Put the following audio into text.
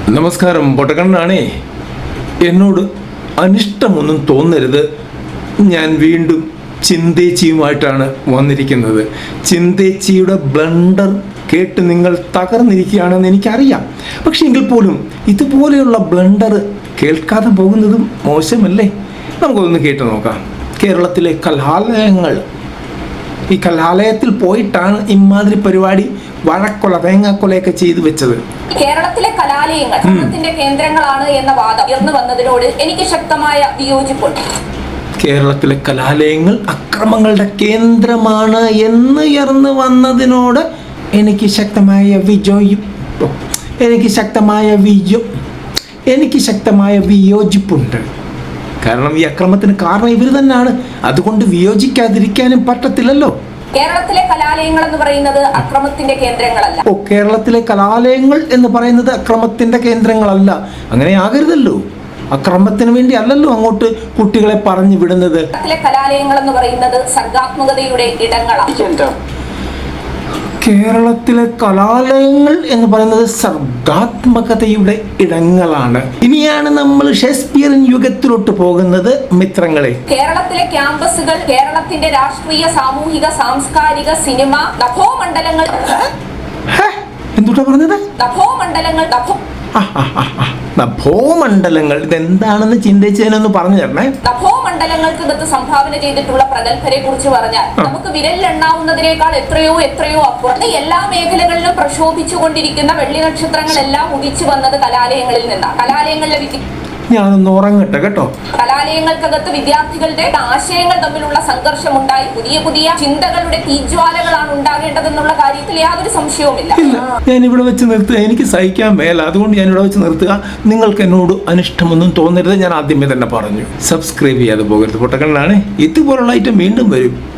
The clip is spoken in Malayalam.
നമസ്കാരം പൊട്ടക്കണ്ണാണേ. എന്നോട് അനിഷ്ടമൊന്നും തോന്നരുത്. ഞാൻ വീണ്ടും ചിന്തേച്ചിയുമായിട്ടാണ് വന്നിരിക്കുന്നത്. ചിന്തേച്ചിയുടെ ബ്ലണ്ടർ കേട്ട് നിങ്ങൾ തകർന്നിരിക്കുകയാണെന്ന് എനിക്കറിയാം. പക്ഷെ എങ്കിൽ പോലും ഇതുപോലെയുള്ള ബ്ലണ്ടർ കേൾക്കാതെ പോകുന്നതും മോശമല്ലേ? നമുക്കൊന്ന് കേട്ടു നോക്കാം. കേരളത്തിലെ കലാലയങ്ങൾ, ഈ കലാലയത്തിൽ പോയിട്ടാണ് ഇമാതിരി പരിപാടി വഴക്കൊല തേങ്ങാക്കൊലയൊക്കെ ചെയ്തു വെച്ചത്. കേരളത്തിലെ കലാലയങ്ങൾ അക്രമത്തിന്റെ കേന്ദ്രങ്ങളാണ് എന്ന വാദം ഉയർന്നു വന്നതിനോട് എനിക്ക് ശക്തമായ വിയോജിപ്പുണ്ട്. കേരളത്തിലെ കലാലയങ്ങൾ അക്രമങ്ങളുടെ കേന്ദ്രമാണ് എന്ന് ഉയർന്നു വന്നതിനോട് എനിക്ക് ശക്തമായ വിയോജിപ്പുണ്ട്. കാരണം ഈ അക്രമത്തിന് കാരണം ഇവർ തന്നെയാണ്. അതുകൊണ്ട് വിയോജിക്കാതിരിക്കാനും പറ്റത്തില്ലല്ലോ. കേരളത്തിലെ കലാലയങ്ങൾ എന്ന് പറയുന്നത് അക്രമത്തിന്റെ കേന്ദ്രങ്ങളല്ല. കേരളത്തിലെ കലാലയങ്ങൾ എന്ന് പറയുന്നത് അക്രമത്തിന്റെ കേന്ദ്രങ്ങളല്ല. അങ്ങനെ ആകരുതല്ലോ. അക്രമത്തിന് വേണ്ടി അല്ലല്ലോ അങ്ങോട്ട് കുട്ടികളെ പറഞ്ഞു വിടുന്നത്. കേരളത്തിലെ കലാലയങ്ങൾ എന്ന് പറയുന്നത് സർഗാത്മകതയുടെ ഇടങ്ങളാണ്. കേരളത്തിലെ കലാലയങ്ങൾ എന്ന് പറയുന്നത് സർഗാത്മകതയുടെ ഇടങ്ങളാണ്. ഇനിയാണ് നമ്മൾ ഷേക്സ്പിയറിൻ യുഗത്തിലോട്ട് പോകുന്നത് മിത്രങ്ങളെ. കേരളത്തിലെ ക്യാമ്പസുകൾ കേരളത്തിന്റെ രാഷ്ട്രീയ, സാമൂഹിക, സാംസ്കാരിക, സിനിമ, നഭോമണ്ഡലങ്ങൾ. എന്തുട്ടാ പറഞ്ഞത്? നഭോമണ്ഡലങ്ങൾ ഇതെന്താണെന്ന് ചിന്തിച്ചതിനൊന്ന് പറഞ്ഞു തരണേ. നഭോമണ്ഡലങ്ങൾക്ക് സംഭാവന ചെയ്തിട്ടുള്ള പ്രഗത്ഭരെ കുറിച്ച് പറഞ്ഞാൽ നമുക്ക് വിരലിലെണ്ണാവുന്നതിനേക്കാൾ എത്രയോ അപ്പുറം. എല്ലാ മേഖലകളിലും പ്രശോഭിച്ചുകൊണ്ടിരിക്കുന്ന വെള്ളി നക്ഷത്രങ്ങളെല്ലാം ഉദിച്ചു വന്നത് കലാലയങ്ങളിൽ നിന്നാണ്. കലാലയങ്ങളിലെ ഞാനൊന്ന് ഉറങ്ങട്ടെ കേട്ടോ. കലാലയങ്ങൾക്കകത്ത് വിദ്യാർത്ഥികളുടെ ആശയങ്ങൾ തമ്മിലുള്ള സംഘർഷമുണ്ടായി പുതിയ ചിന്തകളുടെ തീജ്വാലകളാണ് ഉണ്ടാകേണ്ടതെന്നുള്ള കാര്യത്തിൽ യാതൊരു സംശയവുമില്ല. ഞാൻ ഇവിടെ വെച്ച് നിർത്തുക, എനിക്ക് സഹിക്കാൻ മേല. അതുകൊണ്ട് ഞാൻ ഇവിടെ വെച്ച് നിർത്തുക. നിങ്ങൾക്ക് എന്നോട് അനിഷ്ടമൊന്നും തോന്നരുത്. ഞാൻ ആദ്യമേ തന്നെ പറഞ്ഞു. സബ്സ്ക്രൈബ് ചെയ്യാതെ പോകരുത് പൊട്ടക്കണ്ണാണ്. ഇതുപോലുള്ള ഐറ്റം വീണ്ടും വരും.